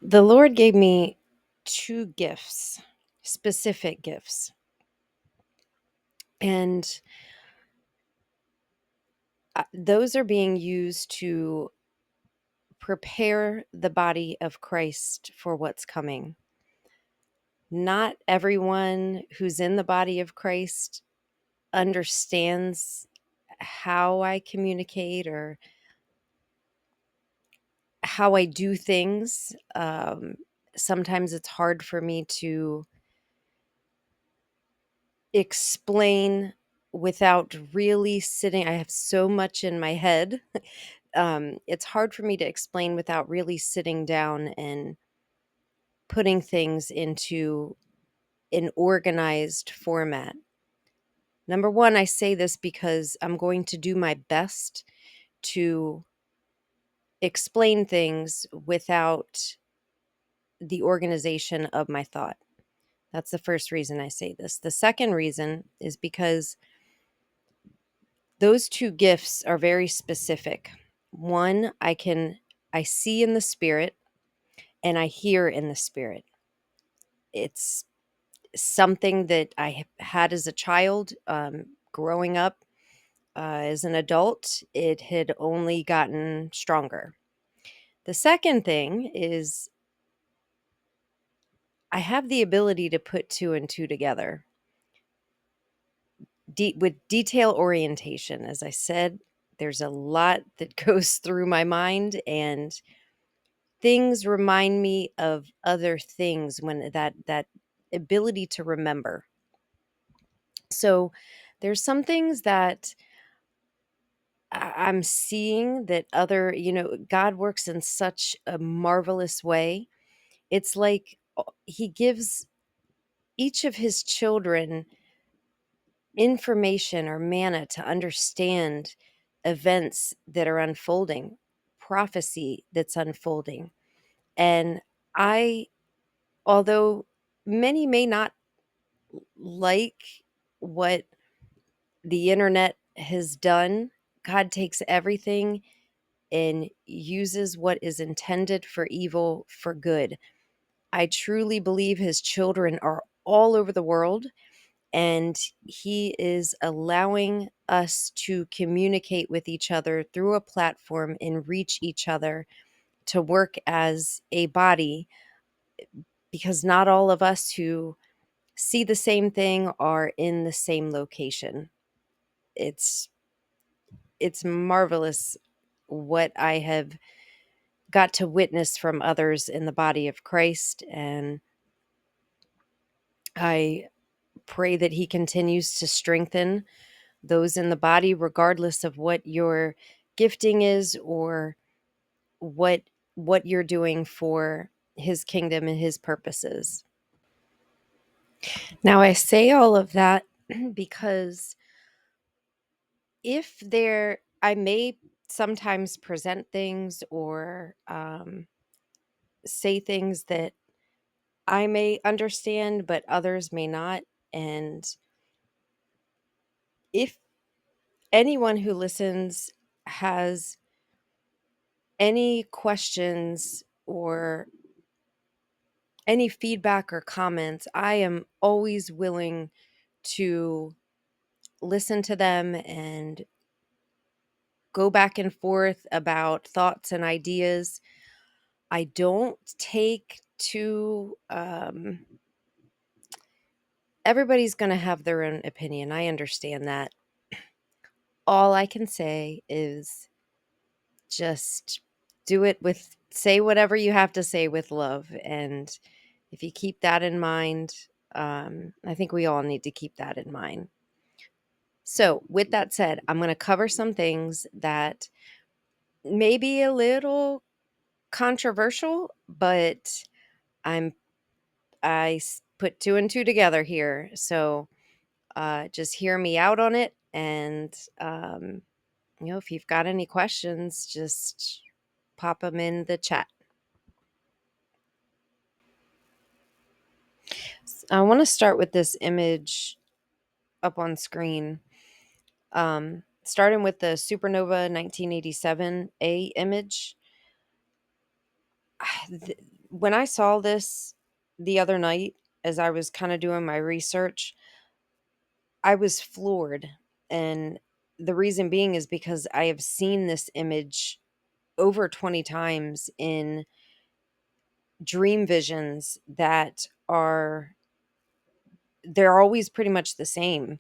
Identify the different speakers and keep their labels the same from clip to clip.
Speaker 1: The Lord gave me two gifts, specific gifts. And those are being used to prepare the body of Christ for what's coming. Not everyone who's in the body of Christ understands how I communicate or how I do things. Sometimes it's hard for me to explain without really sitting. I have so much in my head. It's hard for me to explain without really sitting down and putting things into an organized format. Number one, I say this because I'm going to do my best to explain things without the organization of my thought. That's the first reason I say this. The second reason is because those two gifts are very specific. One, I see in the spirit and I hear in the spirit. It's something that I have had as a child, growing up. As an adult, it had only gotten stronger. The second thing is I have the ability to put two and two together with detail orientation. As I said, there's a lot that goes through my mind, and things remind me of other things when that ability to remember. So there's some things that I'm seeing that God works in such a marvelous way. It's like he gives each of his children information or manna to understand events that are unfolding, prophecy that's unfolding. And I, although many may not like what the internet has done, God takes everything and uses what is intended for evil for good. I truly believe his children are all over the world, and he is allowing us to communicate with each other through a platform and reach each other to work as a body, because not all of us who see the same thing are in the same location. It's it's marvelous what I have got to witness from others in the body of Christ, and I pray that he continues to strengthen those in the body regardless of what your gifting is or what what you're doing for his kingdom and his purposes. Now I say all of that because if there I may sometimes present things or say things that I may understand, but others may not. And if anyone who listens has any questions or any feedback or comments, I am always willing to listen to them and go back and forth about thoughts and ideas. I don't take to, everybody's going to have their own opinion. I understand that. All I can say is just say whatever you have to say with love. And if you keep that in mind, I think we all need to keep that in mind. So, with that said, I'm going to cover some things that may be a little controversial, but I'm put two and two together here. So, just hear me out on it, and if you've got any questions, just pop them in the chat. I want to start with this image up on screen. Starting with the supernova 1987A image. When I saw this the other night, as I was kind of doing my research, I was floored. And the reason being is because I have seen this image over 20 times in dream visions that are, they're always pretty much the same.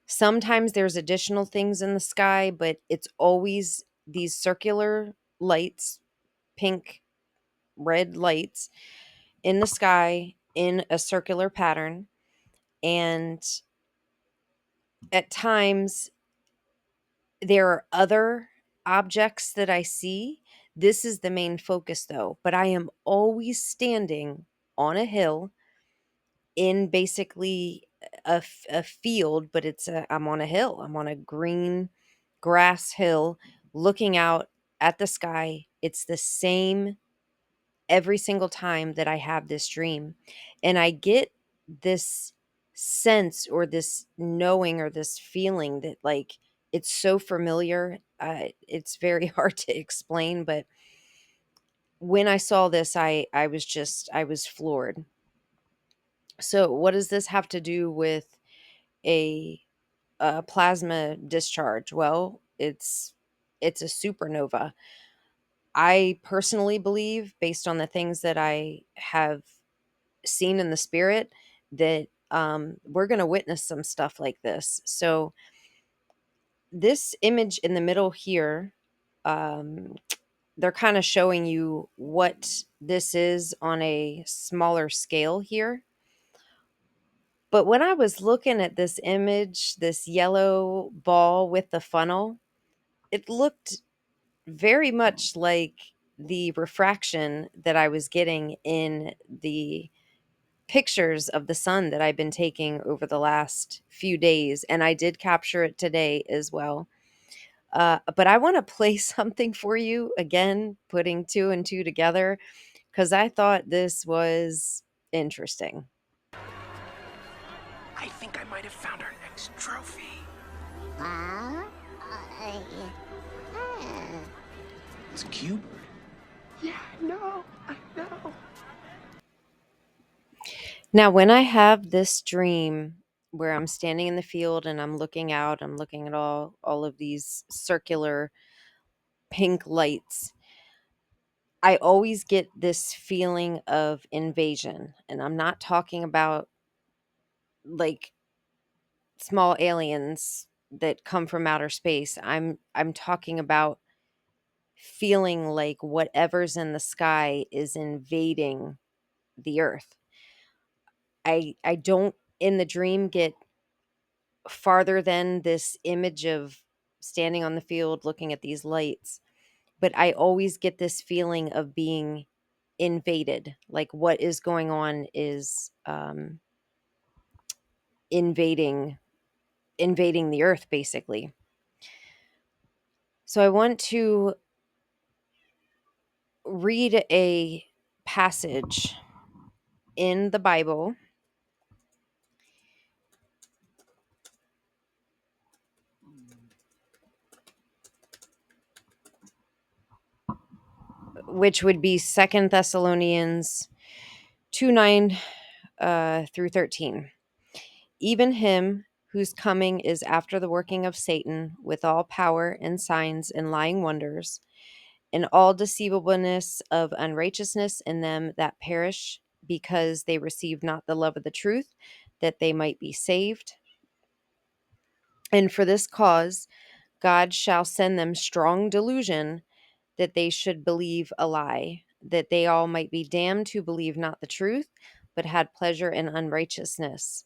Speaker 1: Sometimes there's additional things in the sky, but it's always these circular lights, pink, red lights in the sky in a circular pattern. And at times there are other objects that I see. This is the main focus though, but I am always standing on a hill in basically a field, but I'm on a hill. I'm on a green grass hill looking out at the sky. It's the same every single time that I have this dream. And I get this sense or this knowing or this feeling that, like, it's so familiar. It's very hard to explain, but when I saw this, I was floored. So, what does this have to do with a, a plasma discharge? Well, it's a supernova. I personally believe, based on the things that I have seen in the spirit, that we're going to witness some stuff like this. So, this image in the middle here, um, they're kind of showing you what this is on a smaller scale here. But when I was looking at this image, this yellow ball with the funnel, it looked very much like the refraction that I was getting in the pictures of the sun that I've been taking over the last few days. And I did capture it today as well. But I want to play something for you again, putting two and two together, because I thought this was interesting.
Speaker 2: I think I might have found our next trophy.
Speaker 3: Huh? I, uh,
Speaker 2: It's a cube? Yeah, I know.
Speaker 1: Now, when I have this dream where I'm standing in the field and I'm looking out, I'm looking at all of these circular pink lights, I always get this feeling of invasion. And I'm not talking about like small aliens that come from outer space. I'm talking about feeling like whatever's in the sky is invading the earth. I don't in the dream get farther than this image of standing on the field looking at these lights, but I always get this feeling of being invaded. Like what is going on is invading invading the earth basically. So I want to read a passage in the Bible, which would be Second Thessalonians 2:9 through 13. Even him whose coming is after the working of Satan with all power and signs and lying wonders, and all deceivableness of unrighteousness in them that perish, because they receive not the love of the truth, that they might be saved. And for this cause God shall send them strong delusion, that they should believe a lie, that they all might be damned who believe not the truth, but had pleasure in unrighteousness.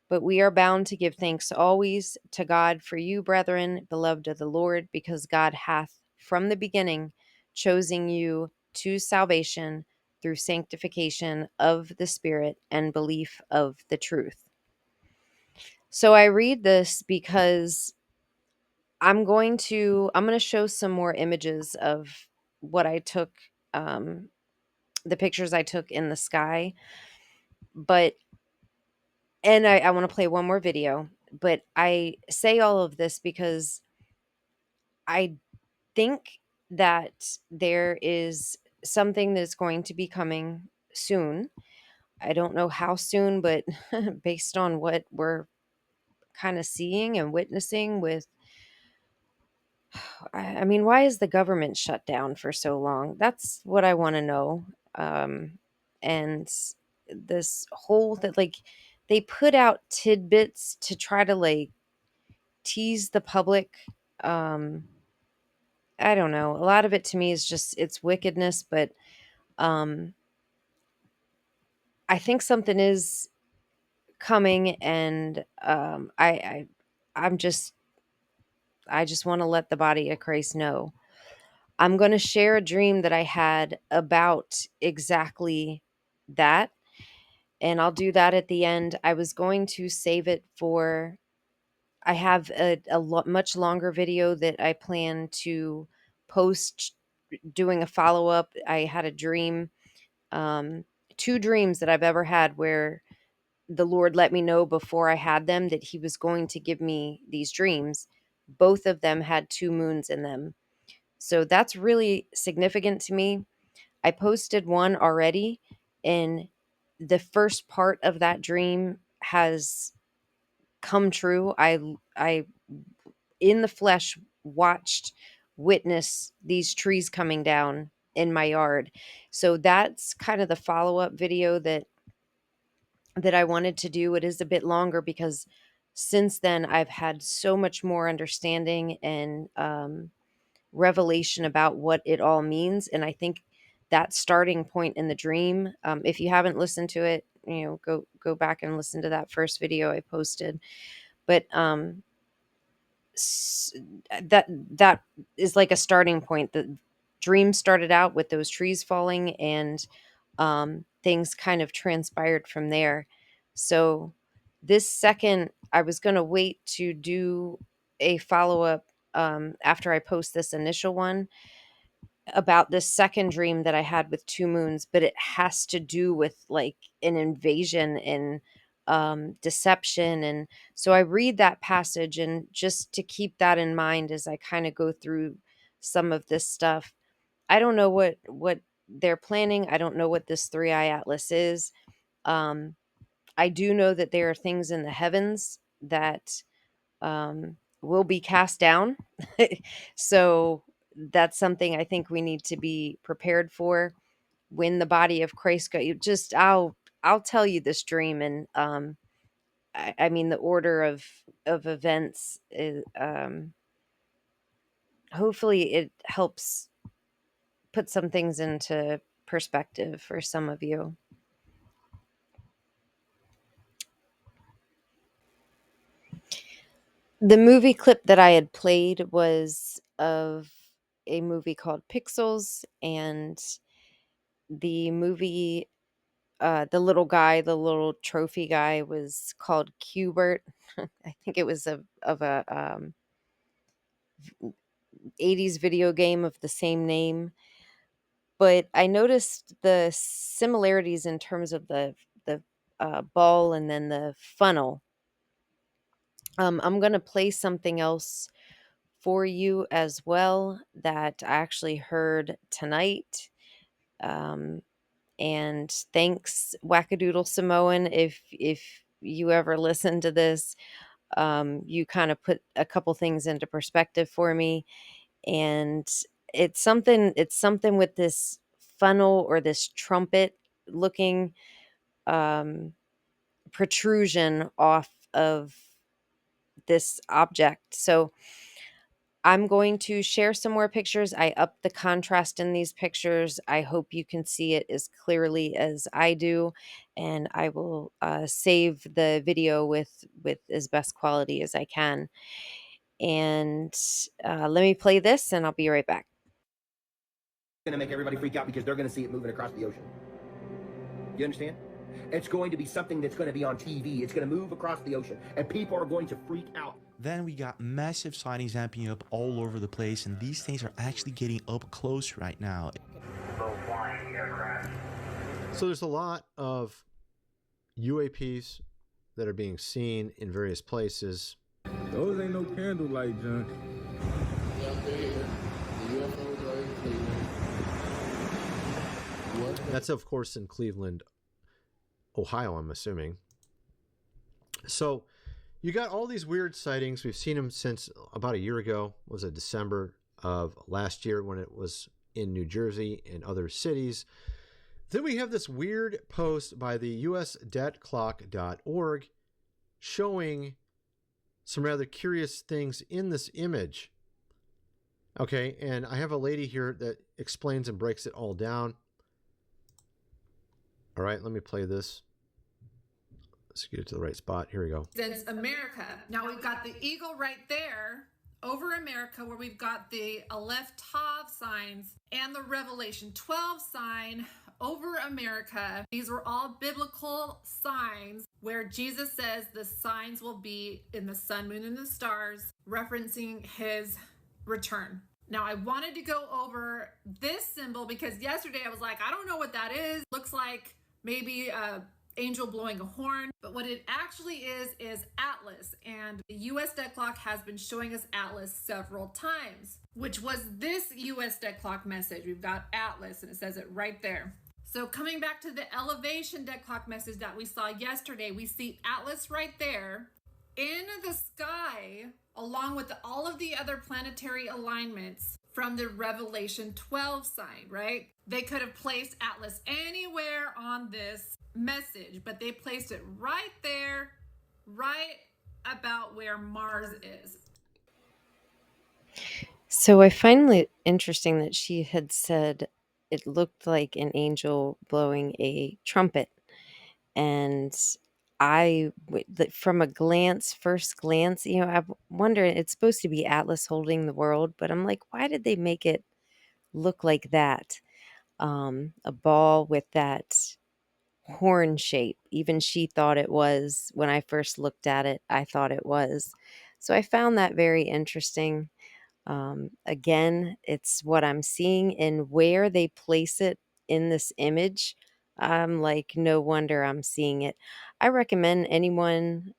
Speaker 1: But we are bound to give thanks always to God for you, brethren, beloved of the Lord, because God hath from the beginning chosen you to salvation through sanctification of the Spirit and belief of the truth. So I read this because I'm going to show some more images of what I took, um, the pictures I took in the sky. But and I want to play one more video. But I say all of this because I think that there is something that's going to be coming soon. I don't know how soon, but based on what we're kind of seeing and witnessing with, I mean, why is the government shut down for so long? That's what I want to know. And this whole that, like, they put out tidbits to try to like tease the public. Um, I don't know. A lot of it to me is just it's wickedness, but um, I think something is coming, and I'm just I just want to let the body of Christ know. I'm going to share a dream that I had about exactly that, and I'll do that at the end. I was going to save it for. I have much longer video that I plan to post doing a follow up. I had a dream, um, two dreams that I've ever had where the Lord let me know before I had them that He was going to give me these dreams. Both of them had two moons in them. So that's really significant to me. I posted one already, and the first part of that dream has come true. I in the flesh watched witness these trees coming down in my yard. So that's kind of the follow-up video that I wanted to do. It is a bit longer because since then I've had so much more understanding and revelation about what it all means. And I think that starting point in the dream, if you haven't listened to it, go back and listen to that first video I posted. But s- that is like a starting point. The dream started out with those trees falling, and things kind of transpired from there. So this second, I was going to wait to do a follow up after I post this initial one about this second dream that I had with two moons, but it has to do with like an invasion and deception. And so I read that passage, and just to keep that in mind as I kind of go through some of this stuff. I don't know what they're planning. I don't know what this three eye atlas is. Um, I do know that there are things in the heavens that will be cast down. So that's something I think we need to be prepared for when the body of Christ go. You just I'll tell you this dream, and I mean the order of events is, hopefully it helps put some things into perspective for some of you. The movie clip that I had played was of a movie called Pixels, and the movie, the little guy, the little trophy guy, was called Qbert. I think it was of a 80s video game of the same name. But I noticed the similarities in terms of the ball and then the funnel. I'm gonna play something else for you as well that I actually heard tonight. Um, and thanks, Wackadoodle Samoan, if you ever listen to this. You kind of put a couple things into perspective for me, and it's something with this funnel or this trumpet looking um, protrusion off of this object. So I'm going to share some more pictures. I upped the contrast in these pictures. I hope you can see it as clearly as I do, and I will save the video with as best quality as I can. And let me play this, and I'll be right back.
Speaker 2: Going to make everybody freak out because they're going to see it moving across the ocean. You understand? It's going to be something that's going to be on TV. It's going to move across the ocean, and people are going to freak out.
Speaker 4: Then we got massive sightings happening up all over the place, and these things are actually getting up close right now.
Speaker 5: So there's a lot of UAPs that are being seen in various places.
Speaker 6: Those ain't no candlelight junk.
Speaker 5: That's, of course, in Cleveland, Ohio, I'm assuming. So you got all these weird sightings. We've seen them since about a year ago. Was it December of last year when it was in New Jersey and other cities? Then we have this weird post by the usdebtclock.org showing some rather curious things in this image. Okay, and I have a lady here that explains and breaks it all down. All right, let me play this. Let's get it to the right spot. Here we go.
Speaker 7: Since America. Now we've got the eagle right there over America, where we've got the Aleph Tav signs and the Revelation 12 sign over America. These were all biblical signs where Jesus says the signs will be in the sun, moon, and the stars, referencing his return. Now I wanted to go over this symbol because yesterday I was like, I don't know what that is. Looks like maybe a angel blowing a horn, but what it actually is Atlas, and the US Dead Clock has been showing us Atlas several times, which was this US Dead Clock message. We've got Atlas and it says it right there. So coming back to the elevation Dead Clock message that we saw yesterday, we see Atlas right there in the sky along with all of the other planetary alignments from the Revelation 12 sign, right? They could have placed Atlas anywhere on this message, but they placed it right there, right about where Mars is.
Speaker 1: So I find it interesting that she had said it looked like an angel blowing a trumpet. And from a first glance, I wonder, it's supposed to be Atlas holding the world, but I'm like, why did they make it look like that? A ball with that horn shape. Even she thought it was. When I first looked at it, I thought it was. So I found that very interesting. Again, it's what I'm seeing and where they place it in this image. I'm like, no wonder I'm seeing it. I recommend anyone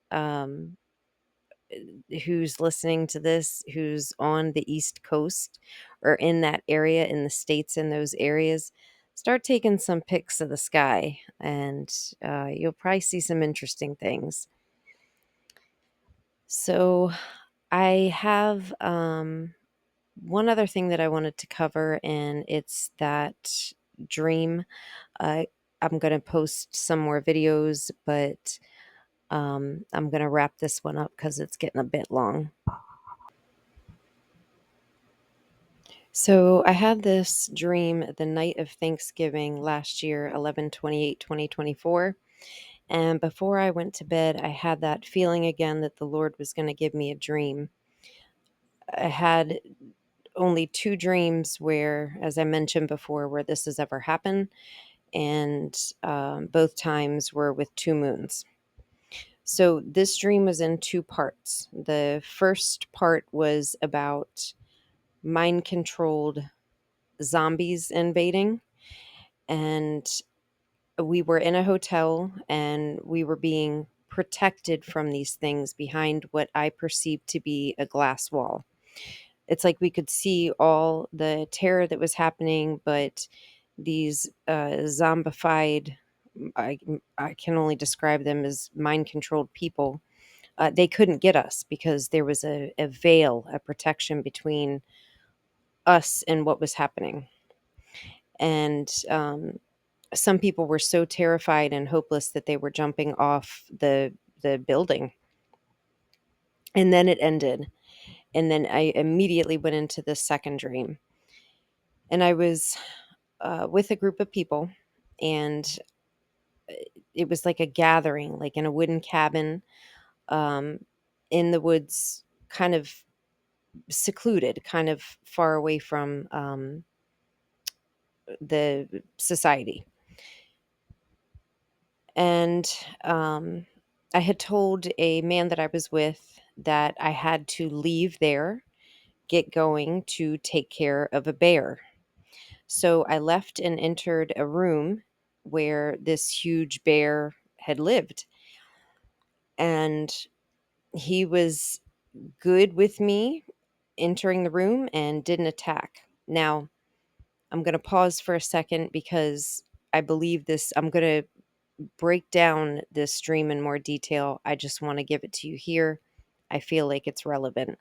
Speaker 1: who's listening to this, who's on the East Coast or in that area, in the States, in those areas, start taking some pics of the sky, and you'll probably see some interesting things. So I have one other thing that I wanted to cover, and it's that dream. Uh, I'm going to post some more videos, but I'm going to wrap this one up because it's getting a bit long. So I had this dream the night of Thanksgiving last year, 11/28/2024. And before I went to bed, I had that feeling again that the Lord was going to give me a dream. I had only 2 dreams where, as I mentioned before, where this has ever happened. And both times were with 2 moons. So this dream was in 2 parts. The first part was about mind-controlled zombies invading, and we were in a hotel and we were being protected from these things behind what I perceived to be a glass wall. It's like we could see all the terror that was happening, but these zombified, I can only describe them as mind-controlled people. They couldn't get us because there was a veil, a protection between us and what was happening. And some people were so terrified and hopeless that they were jumping off the building. And then it ended. And then I immediately went into the second dream. And I was with a group of people, and it was like a gathering, like in a wooden cabin in the woods, kind of secluded, kind of far away from the society. And I had told a man that I was with that I had to leave there, get going to take care of a bear. So I left and entered a room where this huge bear had lived. And he was good with me entering the room and didn't attack. Now, I'm going to pause for a second because I believe this, I'm going to break down this dream in more detail. I just want to give it to you here. I feel like it's relevant.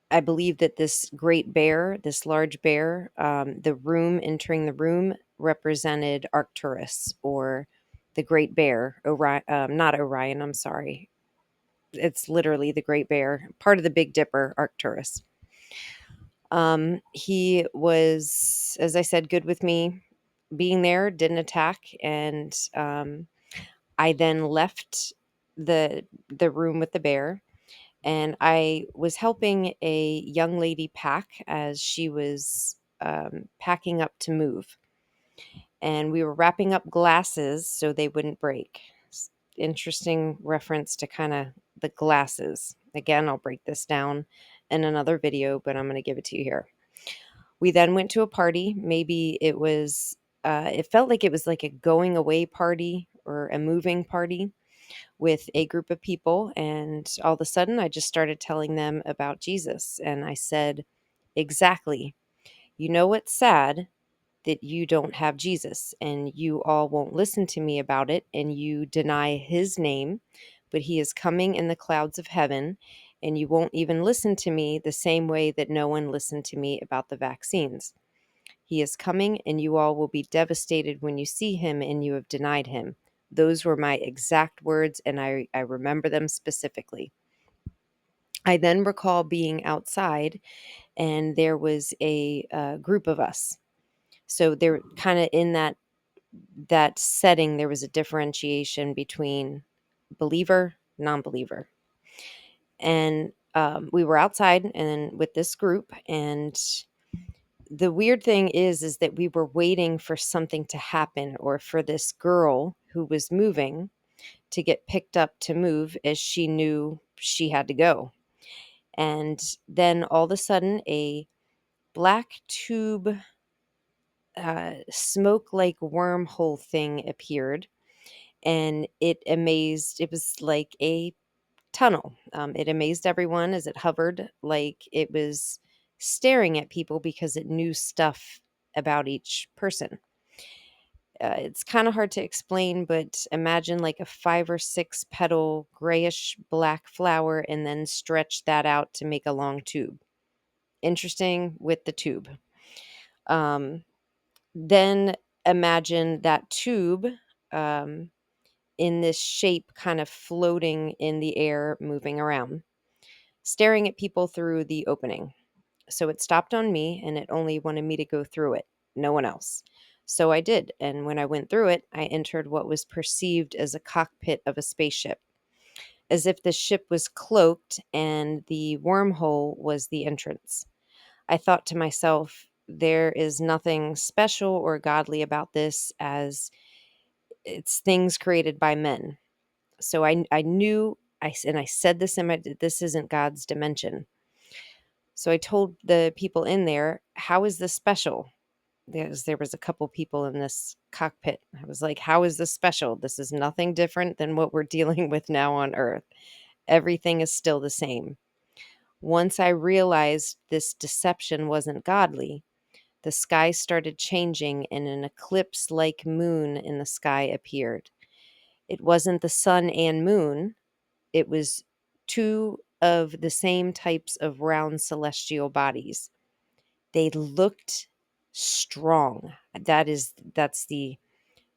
Speaker 1: I believe that this great bear, this large bear, the room, entering the room represented Arcturus, or the great bear, Orion, not Orion, I'm sorry. It's literally the great bear, part of the Big Dipper, Arcturus. He was, as I said, good with me being there, didn't attack, and I then left the room with the bear, and I was helping a young lady pack as she was packing up to move. And we were wrapping up glasses so they wouldn't break. Interesting reference to kind of the glasses. Again, I'll break this down in another video, but I'm going to give it to you here. We then went to a party. Maybe it was, it felt like it was like a going away party or a moving party with a group of people. And all of a sudden, I just started telling them about Jesus. And I said, exactly. You know what's sad? That you don't have Jesus, and you all won't listen to me about it, and you deny his name, but he is coming in the clouds of heaven, and you won't even listen to me the same way that no one listened to me about the vaccines. He is coming, and you all will be devastated when you see him and you have denied him. Those were my exact words, and I remember them specifically. I then recall being outside, and there was a group of us. So they're kind of in that setting. There was a differentiation between believer, non-believer, and we were outside and with this group. And the weird thing is that we were waiting for something to happen, or for this girl who was moving to get picked up to move, as she knew she had to go. And then all of a sudden, a black tube, smoke like wormhole thing appeared, and it was like a tunnel. It amazed everyone as it hovered, like it was staring at people because it knew stuff about each person. It's kind of hard to explain, but imagine like a 5 or 6 petal grayish black flower, and then stretch that out to make a long tube. Interesting with the tube. Then imagine that tube, um, in this shape, kind of floating in the air, moving around, staring at people through the opening. So it stopped on me, and it only wanted me to go through it, no one else. So I did. And when I went through it, I entered what was perceived as a cockpit of a spaceship, as if the ship was cloaked and the wormhole was the entrance. I thought to myself, there is nothing special or godly about this, as it's things created by men. So I knew, and I said this in my, this isn't God's dimension. So I told the people in there, how is this special? There was a couple people in this cockpit. I was like, how is this special? This is nothing different than what we're dealing with now on Earth. Everything is still the same. Once I realized this deception wasn't godly, the sky started changing, and an eclipse like moon in the sky appeared. It wasn't the sun and moon, it was two of the same types of round celestial bodies. They looked strong. That's the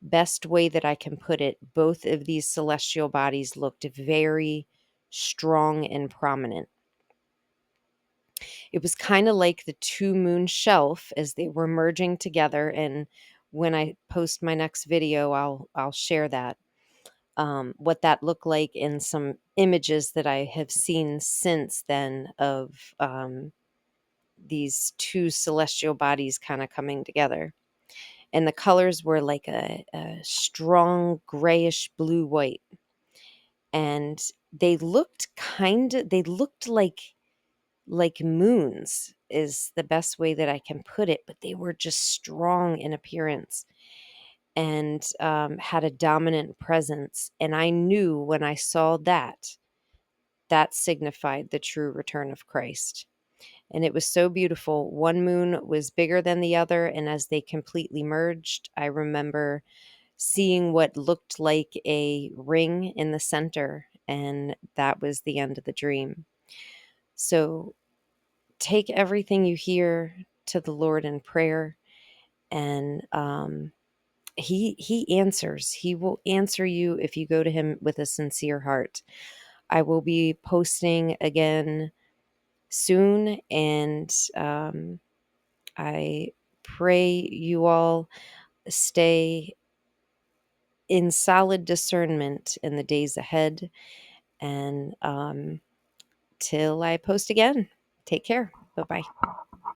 Speaker 1: best way that I can put it. Both of these celestial bodies looked very strong and prominent. It was kind of like the two moon shelf as they were merging together, and when I post my next video, I'll share that. What that looked like in some images that I have seen since then of these two celestial bodies kind of coming together. And the colors were like a strong grayish blue white. And they looked like moons is the best way that I can put it, but they were just strong in appearance, and had a dominant presence. And I knew when I saw that, that signified the true return of Christ. and it was so beautiful. One moon was bigger than the other, and as they completely merged, I remember seeing what looked like a ring in the center, and that was the end of the dream. So take everything you hear to the Lord in prayer, and he answers. He will answer you if you go to him with a sincere heart. I will be posting again soon, and I pray you all stay in solid discernment in the days ahead. And till I post again, take care. Bye bye.